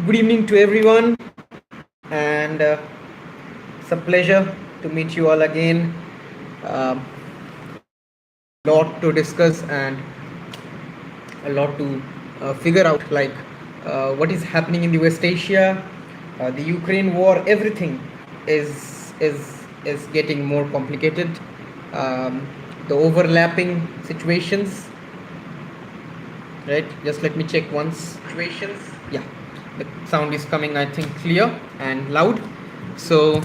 Good evening to everyone, and it's a pleasure to meet you all again. A lot to discuss and a lot to figure out, like what is happening in the West Asia, the Ukraine war. Everything is getting more complicated. Um, the overlapping situations, right? Just let me check once. Situations. Yeah, the sound is coming, I think, clear and loud. So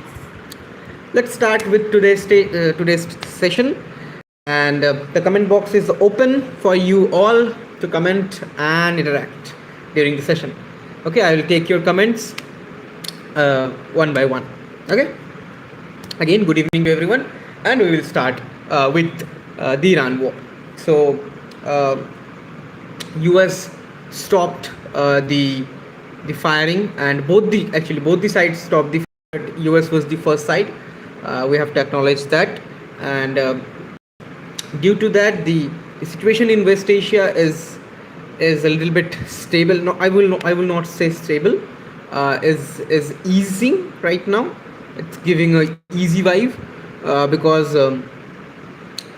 let's start with today's session, and the comment box is open for you all to comment and interact during the session. Okay, I will take your comments one by one. Okay, again, good evening to everyone, and we will start with the Iran war. So uh, US stopped the firing, and both the sides stopped the firing, but US was the first side. We have to acknowledge that, and due to that, the situation in West Asia is a little bit stable. No, I will not say stable. Is easing right now. It's giving a easy vibe because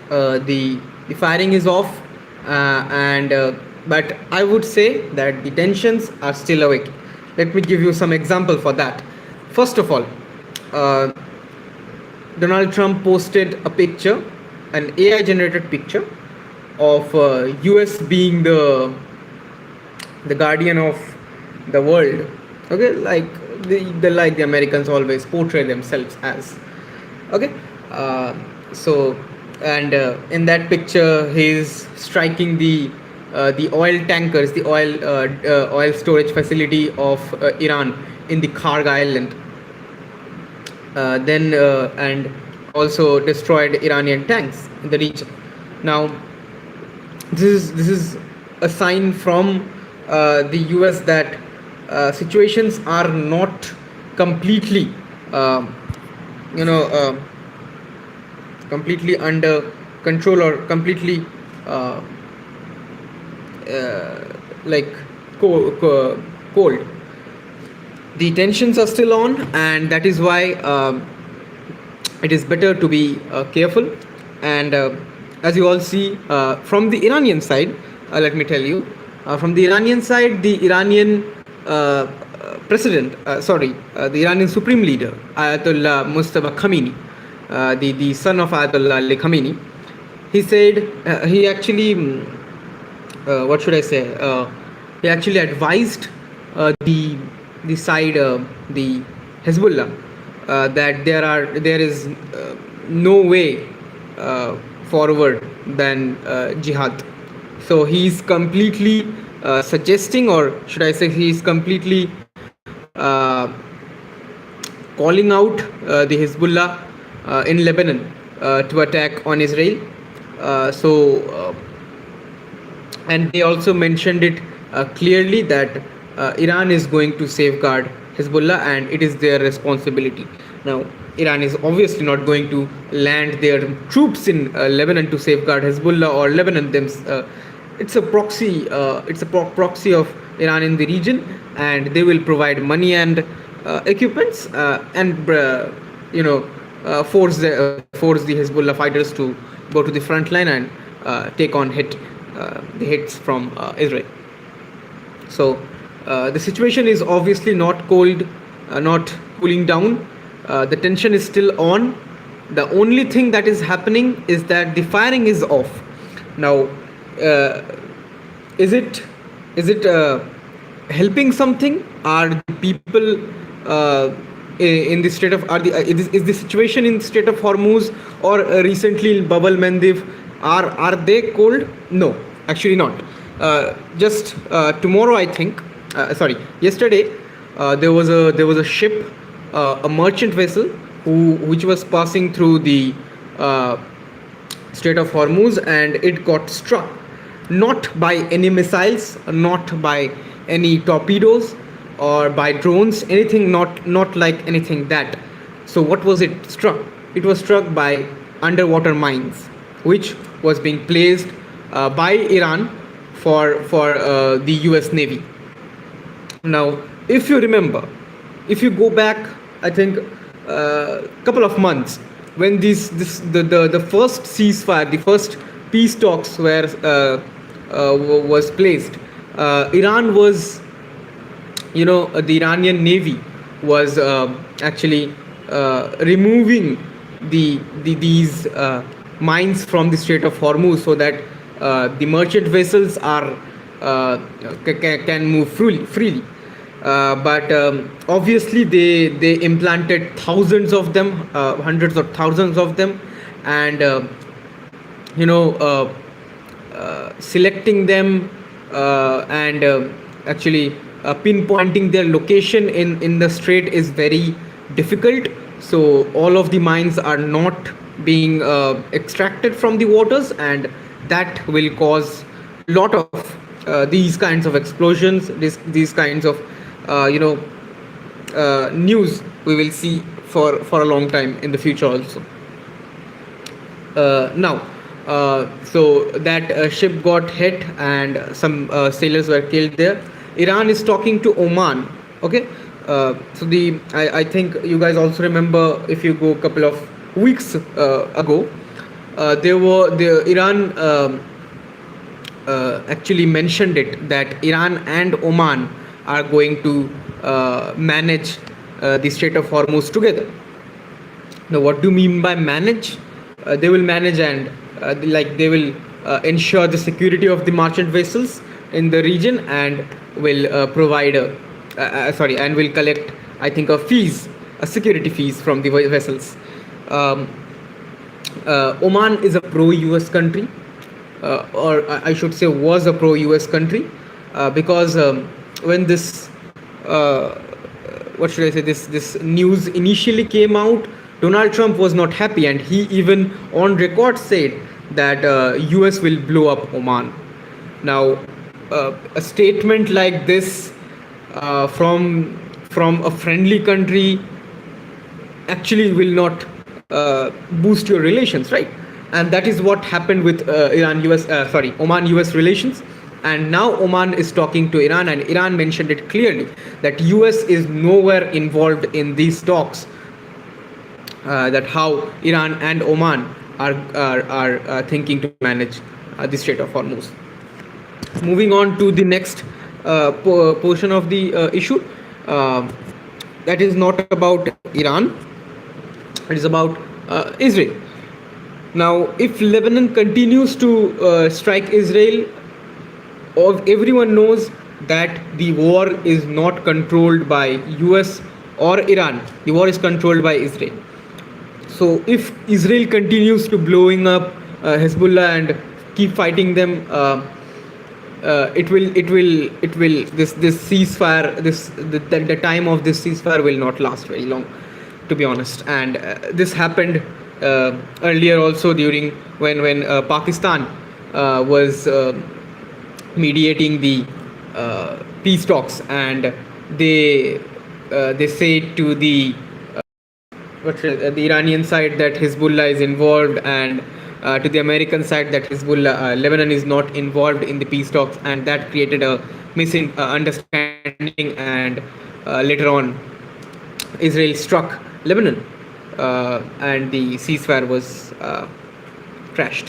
the firing is off, and but I would say that the tensions are still awake. Let me give you some example for that. First of all, uh, Donald Trump posted a picture, an AI generated picture of US being the guardian of the world. Okay, like the Americans always portray themselves as. Okay, so and in that picture he's striking the oil tankers, the oil storage facility of Iran in the Karg Island. Then and also destroyed Iranian tanks in the region. Now, this is a sign from the US that situations are not completely, um you know, completely under control, or completely uh, like cold. The tensions are still on, and that is why it is better to be careful. And as you all see from the Iranian side, let me tell you, from the Iranian side, the Iranian president, the Iranian supreme leader, Ayatollah Mustafa Khamenei, the son of Ayatollah Ali Khamenei, he said he actually, what should I say? He actually advised the side, the Hezbollah, that there is no way forward than jihad. So he's completely suggesting, or should I say, he's completely calling out the Hezbollah in Lebanon to attack on Israel. So and they also mentioned it clearly that Iran is going to safeguard Hezbollah, and it is their responsibility. Now, Iran is obviously not going to land their troops in Lebanon to safeguard Hezbollah or Lebanon. It's a proxy. It's a proxy of Iran in the region, and they will provide money and equipments, and force the Hezbollah fighters to go to the front line and take on the hits from Israel. So the situation is obviously not cold, not cooling down. The tension is still on. The only thing that is happening is that the firing is off. Now, uh, is it helping something? Are the people in the state of, is the situation in the state of Hormuz, or recently in Bab al Mandeb, are they cold? No, actually not. Just tomorrow, I think. Yesterday, there was a ship, a merchant vessel, which was passing through the uh, Strait of Hormuz, and it got struck, not by any missiles, not by any torpedoes, or by drones, anything, not like anything that. So what was it struck? It was struck by underwater mines, which was being placed by Iran for the US Navy. Now, if you remember, if you go back, I think couple of months when the first ceasefire, the first peace talks were was placed, Iran was, the Iranian Navy was actually removing these mines from the Strait of Hormuz so that the merchant vessels are can move freely. But obviously they implanted thousands of them, hundreds or thousands of them, and you know selecting them and actually pinpointing their location in the strait is very difficult. So all of the mines are not being extracted from the waters, and that will cause a lot of these kinds of explosions, these kinds of news we will see for a long time in the future also. Now, so that ship got hit and some sailors were killed there. Iran is talking to Oman. Okay, so I think you guys also remember, if you go a couple of weeks ago, the Iran actually mentioned it that Iran and Oman are going to manage the Strait of Hormuz together. Now, what do you mean by manage? They will manage, and they will ensure the security of the merchant vessels in the region, and will provide and will collect, I think, a security fees from the vessels. Um, Oman is a pro-US country, or I should say was a pro-US country, because when this what should I say, this news initially came out, Donald Trump was not happy, and he even on record said that US will blow up Oman. Now, a statement like this from a friendly country actually will not boost your relations, right? And that is what happened with Oman US relations. And now Oman is talking to Iran, and Iran mentioned it clearly that US is nowhere involved in these talks. That how Iran and Oman are thinking to manage the Strait of Hormuz. Moving on to the next portion of the issue, that is not about Iran, it is about Israel. Now, if Lebanon continues to strike Israel, everyone knows that the war is not controlled by US or Iran. The war is controlled by Israel. So if Israel continues to blowing up Hezbollah and keep fighting them, it will this ceasefire, the time of this ceasefire will not last very long, to be honest. And this happened earlier also, during when Pakistan was mediating the peace talks, and they say to the the Iranian side that Hezbollah is involved, and to the American side that Lebanon is not involved in the peace talks, and that created a misunderstanding, and later on Israel struck Lebanon, and the ceasefire was crashed.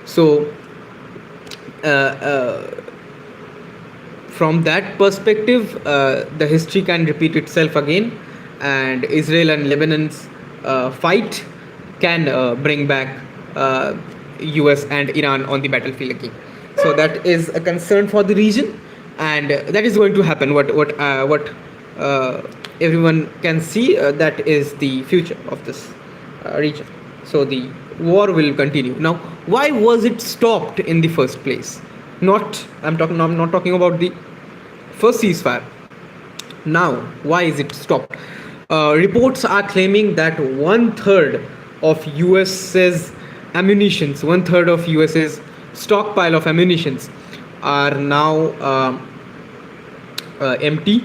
So from that perspective, the history can repeat itself again, and Israel and Lebanon's fight can bring back US and Iran on the battlefield again. So that is a concern for the region, and that is going to happen. What everyone can see, that is the future of this region. So the war will continue. Now, why was it stopped in the first place? I'm not talking about the first ceasefire. Now, why is it stopped? Reports are claiming that one third of US's stockpile of ammunitions are now empty,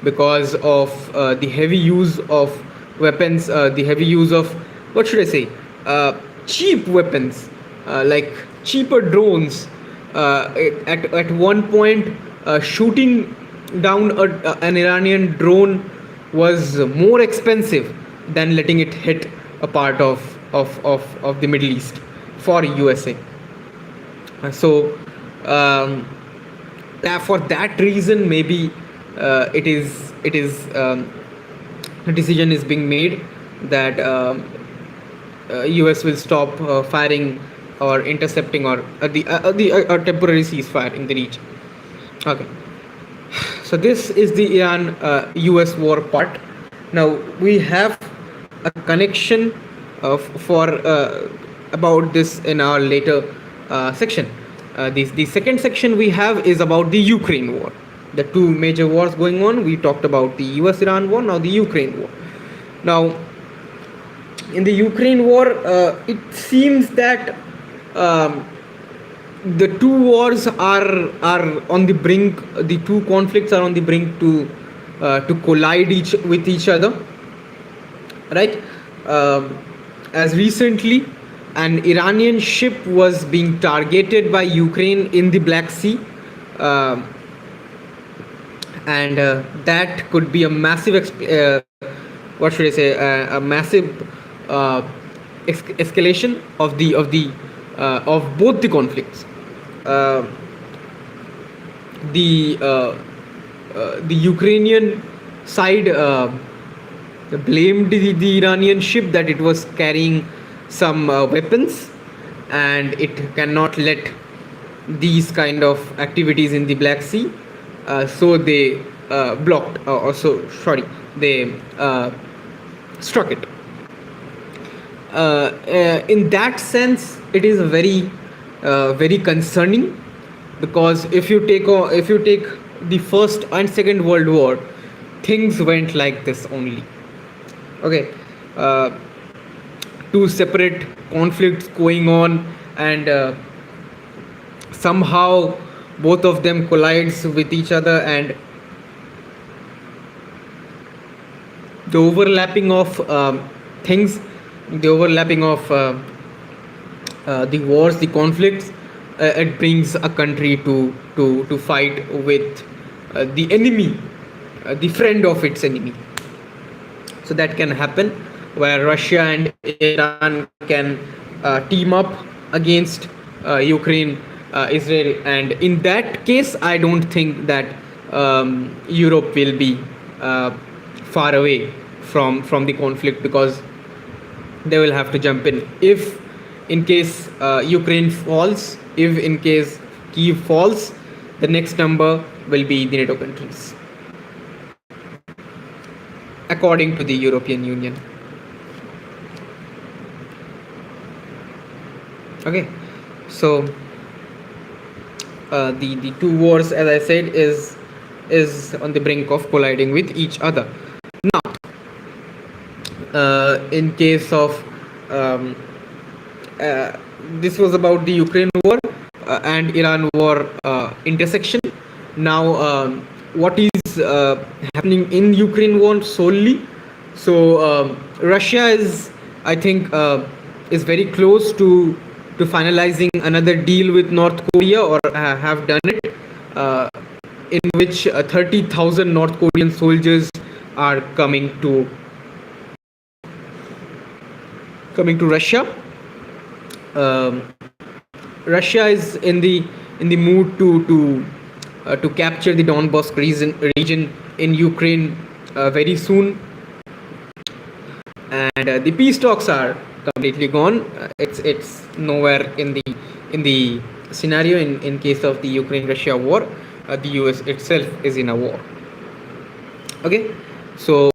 because of the heavy use of weapons, the heavy use of, what should I say, cheap weapons, like cheaper drones. At one point, shooting down an Iranian drone was more expensive than letting it hit a part of the Middle East for USA. So for that reason, maybe it is a decision is being made that US will stop firing or intercepting or the temporary ceasefire in the region. Okay, so this is the Iran US war part. Now we have a connection for about this in our later section. The second section we have is about the Ukraine war. The two major wars going on. We talked about the US Iran war, now the Ukraine war. Now, in the Ukraine war, it seems that um, the two wars are on the brink. The two conflicts are on the brink to collide with each other, right? As recently, an Iranian ship was being targeted by Ukraine in the Black Sea, uh, and that could be a massive what should I say, a massive uh, escalation of both the conflicts. Uh, the Ukrainian side blamed the Iranian ship that it was carrying some weapons, and it cannot let these kind of activities in the Black Sea. So they blocked, or so sorry, they struck it. In that sense, it is very concerning, because if you take the First and Second World War, things went like this only. Okay, uh, two separate conflicts going on, and somehow both of them collides with each other, and the overlapping of things, the overlapping of the wars, the conflicts, it brings a country to fight with the enemy, the friend of its enemy. So that can happen, where Russia and Iran can team up against Ukraine, Israel, and in that case, I don't think that Europe will be far away from the conflict, because they will have to jump in. If in case Ukraine falls, if in case Kiev falls, the next number will be the NATO countries, according to the European Union. Okay, so the two wars, as I said, is on the brink of colliding with each other. Now, in case of um, this was about the Ukraine war and Iran war intersection. Now, what is happening in Ukraine war solely? So Russia is, I think, is very close to finalizing another deal with North Korea, or have done it, in which 30,000 North Korean soldiers are coming to Russia. Um, Russia is in the mood to capture the Donbas region in Ukraine very soon, and the peace talks are completely gone. It's nowhere in the scenario in case of the Ukraine-Russia war. The US itself is in a war. Okay, so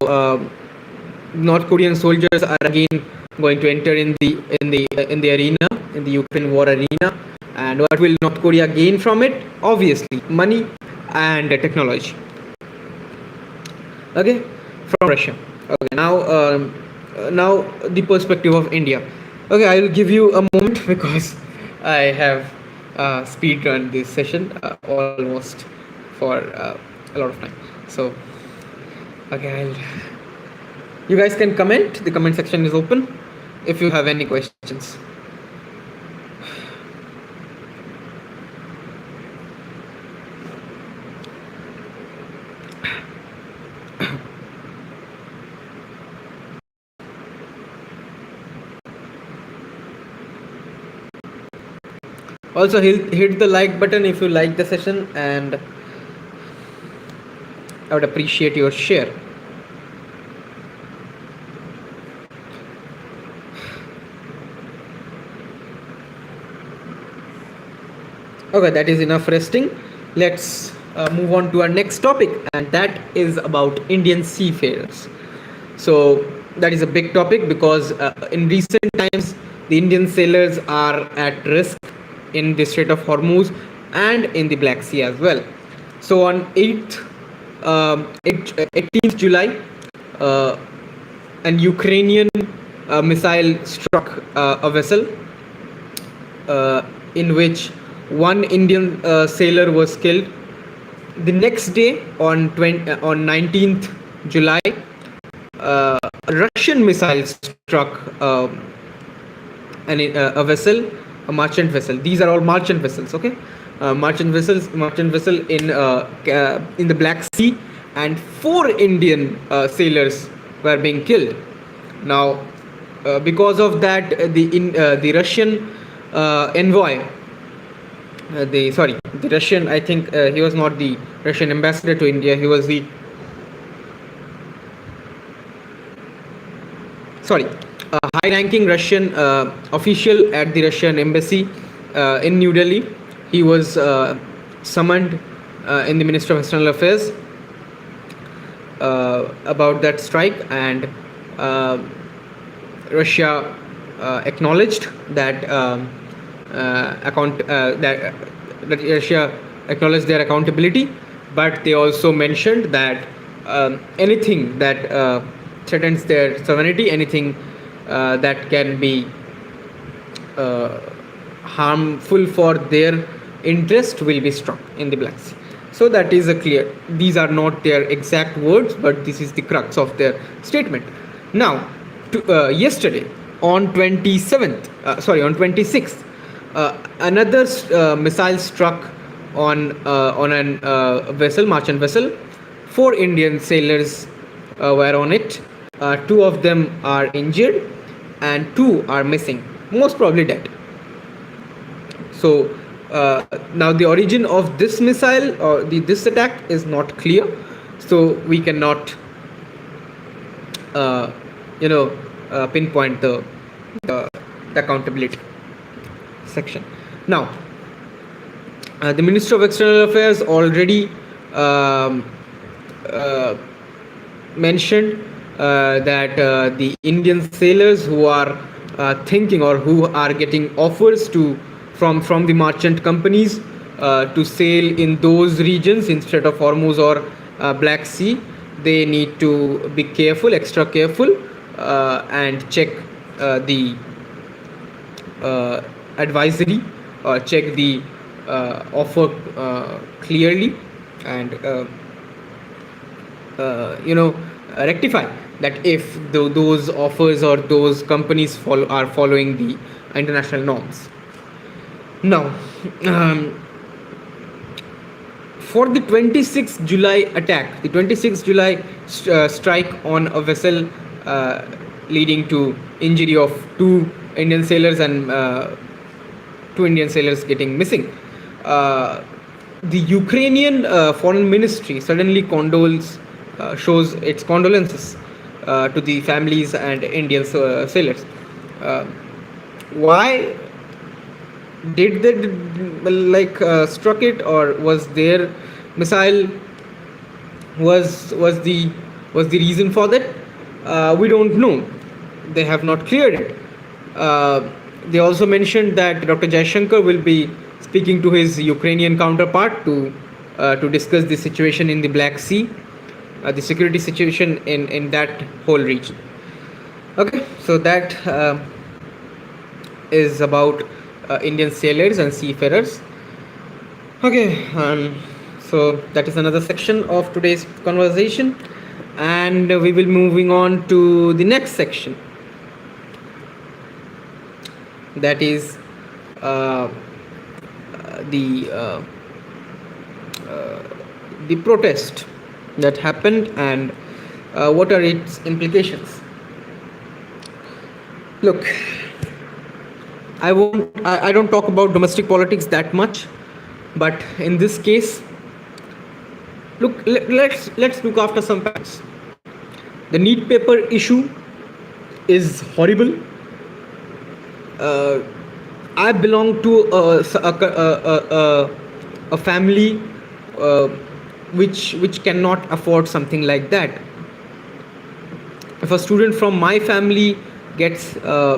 North Korean soldiers are again going to enter in the arena, in the Ukraine war arena, and what will North Korea gain from it? Obviously, money and technology. Okay, from Russia. Okay, now the perspective of India. Okay, I will give you a moment because I have speed run this session almost for a lot of time. So, okay, you guys can comment. The comment section is open if you have any questions. Also, hit the like button if you like the session, and I would appreciate your share. Okay, that is enough resting. Let's move on to our next topic, and that is about Indian seafarers. So, that is a big topic because in recent times, the Indian sailors are at risk in the Strait of Hormuz and in the Black Sea as well. So, on 18th July, uh, an Ukrainian missile struck a vessel in which one Indian sailor was killed. The next day, on 19th July, a Russian missile struck a vessel, a merchant vessel. These are all merchant vessels, okay? Merchant vessel in the Black Sea, and four Indian sailors were being killed. Now, because of that, the Russian envoy, the Russian, I think he was not the Russian ambassador to India. He was the high-ranking Russian official at the Russian embassy in New Delhi. He was summoned in the Ministry of External Affairs about that strike, and Russia acknowledged that Russia acknowledged their accountability, but they also mentioned that anything that threatens their sovereignty, anything that can be harmful for their interest will be struck in the Black Sea. So that is a clear. These are not their exact words, but this is the crux of their statement. Now, yesterday on 26th, another missile struck on a vessel, merchant vessel. Four Indian sailors were on it. Two of them are injured, and two are missing, most probably dead. So now the origin of this missile or this attack is not clear, so we cannot pinpoint the accountability section. Now, the Minister of External Affairs already mentioned that the Indian sailers who are thinking or who are getting offers from the merchant companies to sail in those regions instead of Hormuz or Black Sea, they need to be careful, extra careful, and check the advisory, or check the offer clearly, and rectify that if those offers or those companies are following the international norms. Now, for the 26th July attack, the 26th July strike on a vessel leading to injury of two Indian sailors and two Indian sailors getting missing, the Ukrainian foreign ministry suddenly shows its condolences to the families and Indian sailors. Why did they struck it, or was their missile was the reason for that? We don't know. They have not cleared it. They also mentioned that Dr. Jaishankar will be speaking to his Ukrainian counterpart to discuss the situation in the Black Sea, the security situation in that whole region. Okay, so that is about Indian sailors and seafarers. Okay, so that is another section of today's conversation, and we will moving on to the next section. That is the protest that happened, and what are its implications. Look, I don't talk about domestic politics that much, but in this case, let's look after some facts. The NEET paper issue is horrible. uh, I belong to a family uh, which cannot afford something like that. If a student from my family gets uh,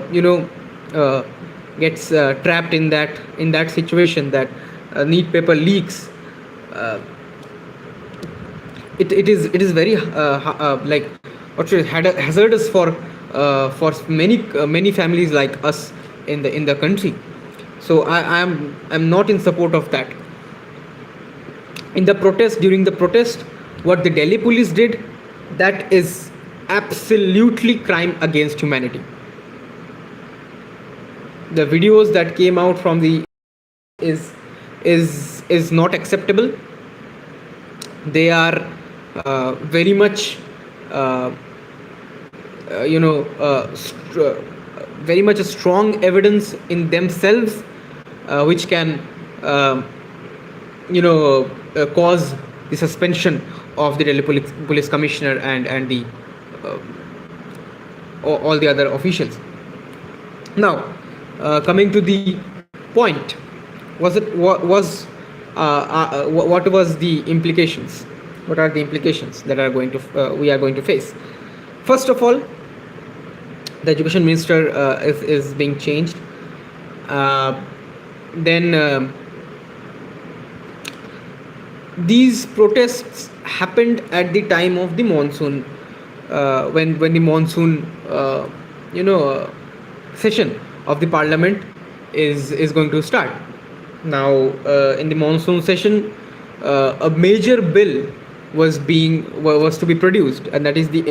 gets trapped in that situation, that NEET paper leaks, uh, it is very like what should hazardous for many families like us in the country. So I'm not in support of that. In the protest, during the protest, what the Delhi police did, that is absolutely crime against humanity. The videos that came out from the is is not acceptable. They are very much uh, you know very much a strong evidence in themselves, which can cause the suspension of the Delhi police commissioner and the uh, all the other officials. Now, coming to the point, what was the implications? What are the implications that are going to we are going to face? First of all, the education minister is being changed. Then these protests happened at the time of the monsoon, when the monsoon session of the parliament is going to start. Now, in the monsoon session, a major bill was to be produced, and that is the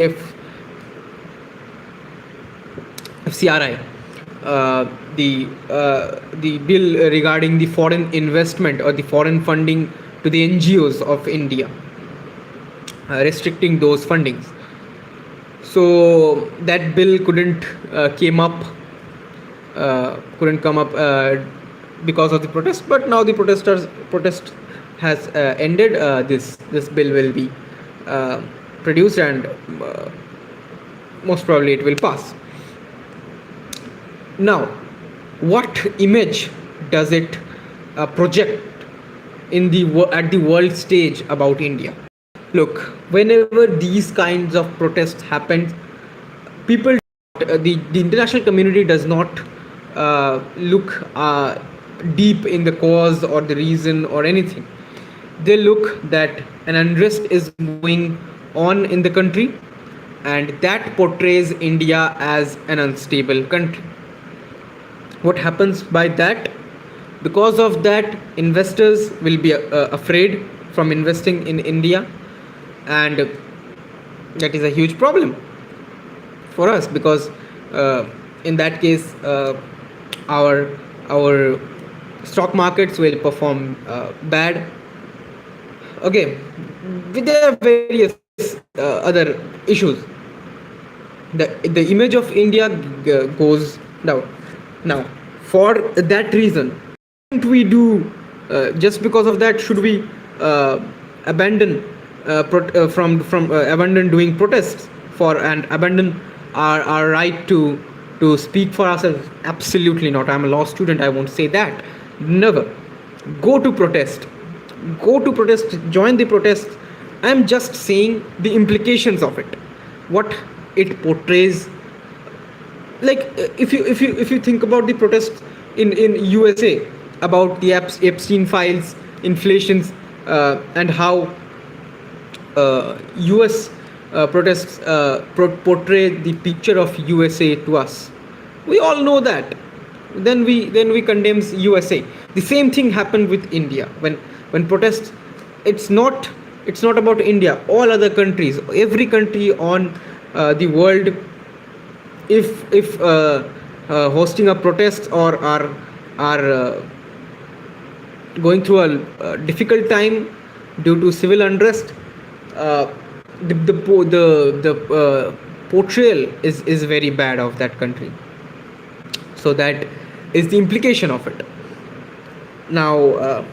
FCRI, the bill regarding the foreign investment or the foreign funding to the NGOs of India, restricting those fundings. So that bill couldn't come up because of the protest. But now the protest has ended. This bill will be produced, and most probably it will pass. Now, what image does it project at the world stage about India? Look, whenever these kinds of protests happen, people, the international community does not look deep in the cause or the reason or anything. They look that an unrest is going on in the country, and that portrays India as an unstable country. What happens by that? Because of that, investors will be afraid from investing in India, and that is a huge problem for us, because in that case, our stock markets will perform bad. Okay, there are various other issues. The image of India goes down. Now, for that reason, shouldn't we do just because of that? Should we abandon abandon doing protests for and abandon our right to speak for ourselves? Absolutely not. I'm a law student. I won't say that. Never. Go to protest. Join the protest. I'm just saying the implications of it, what it portrays. Like, if you think about the protests in USA about the Epstein files, inflations, and how US protests portray the picture of USA to us. We all know that. Then we condemn USA. The same thing happened with India. When protests, it's not about India. All other countries, every country on the world, if hosting a protest or are going through a difficult time due to civil unrest, the portrayal is very bad of that country. So that is the implication of it. Now,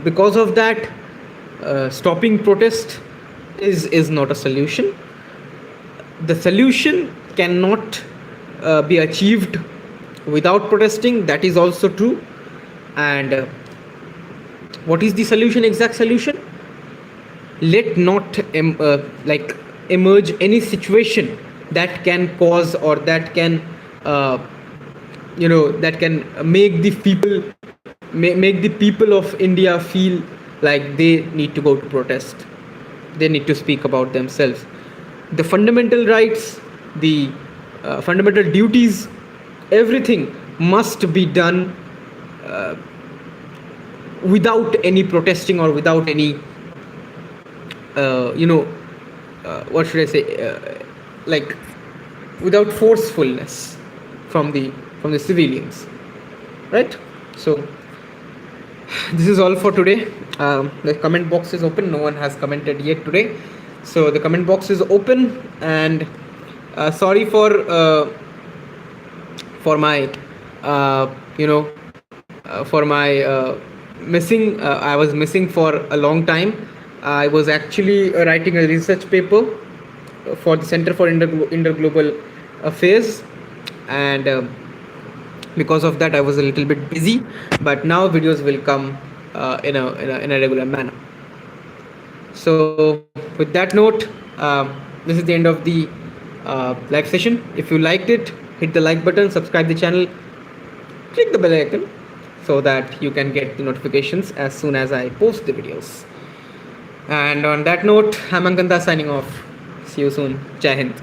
because of that, stopping protest is not a solution. The solution cannot be achieved without protesting. That is also true. And what is the solution? Exact solution? Let not emerge any situation that can cause, or that can that can make the people of India feel like they need to go to protest. They need to speak about themselves. The fundamental rights, the fundamental duties, everything must be done without any protesting, or without any what should I say, without forcefulness from the civilians, right? So this is all for today. The comment box is open. No one has commented yet today, so the comment box is open. And sorry for my for my missing. I was missing for a long time. I was actually writing a research paper for the Center for Interglobal Affairs, and because of that I was a little bit busy. But now videos will come in a regular manner. So with that note, this is the end of the live session. If you liked it, hit the like button, subscribe the channel, click the bell icon, so that you can get the notifications as soon as I post the videos. And on that note, I'm Ankan signing off. See you soon. Jai Hind.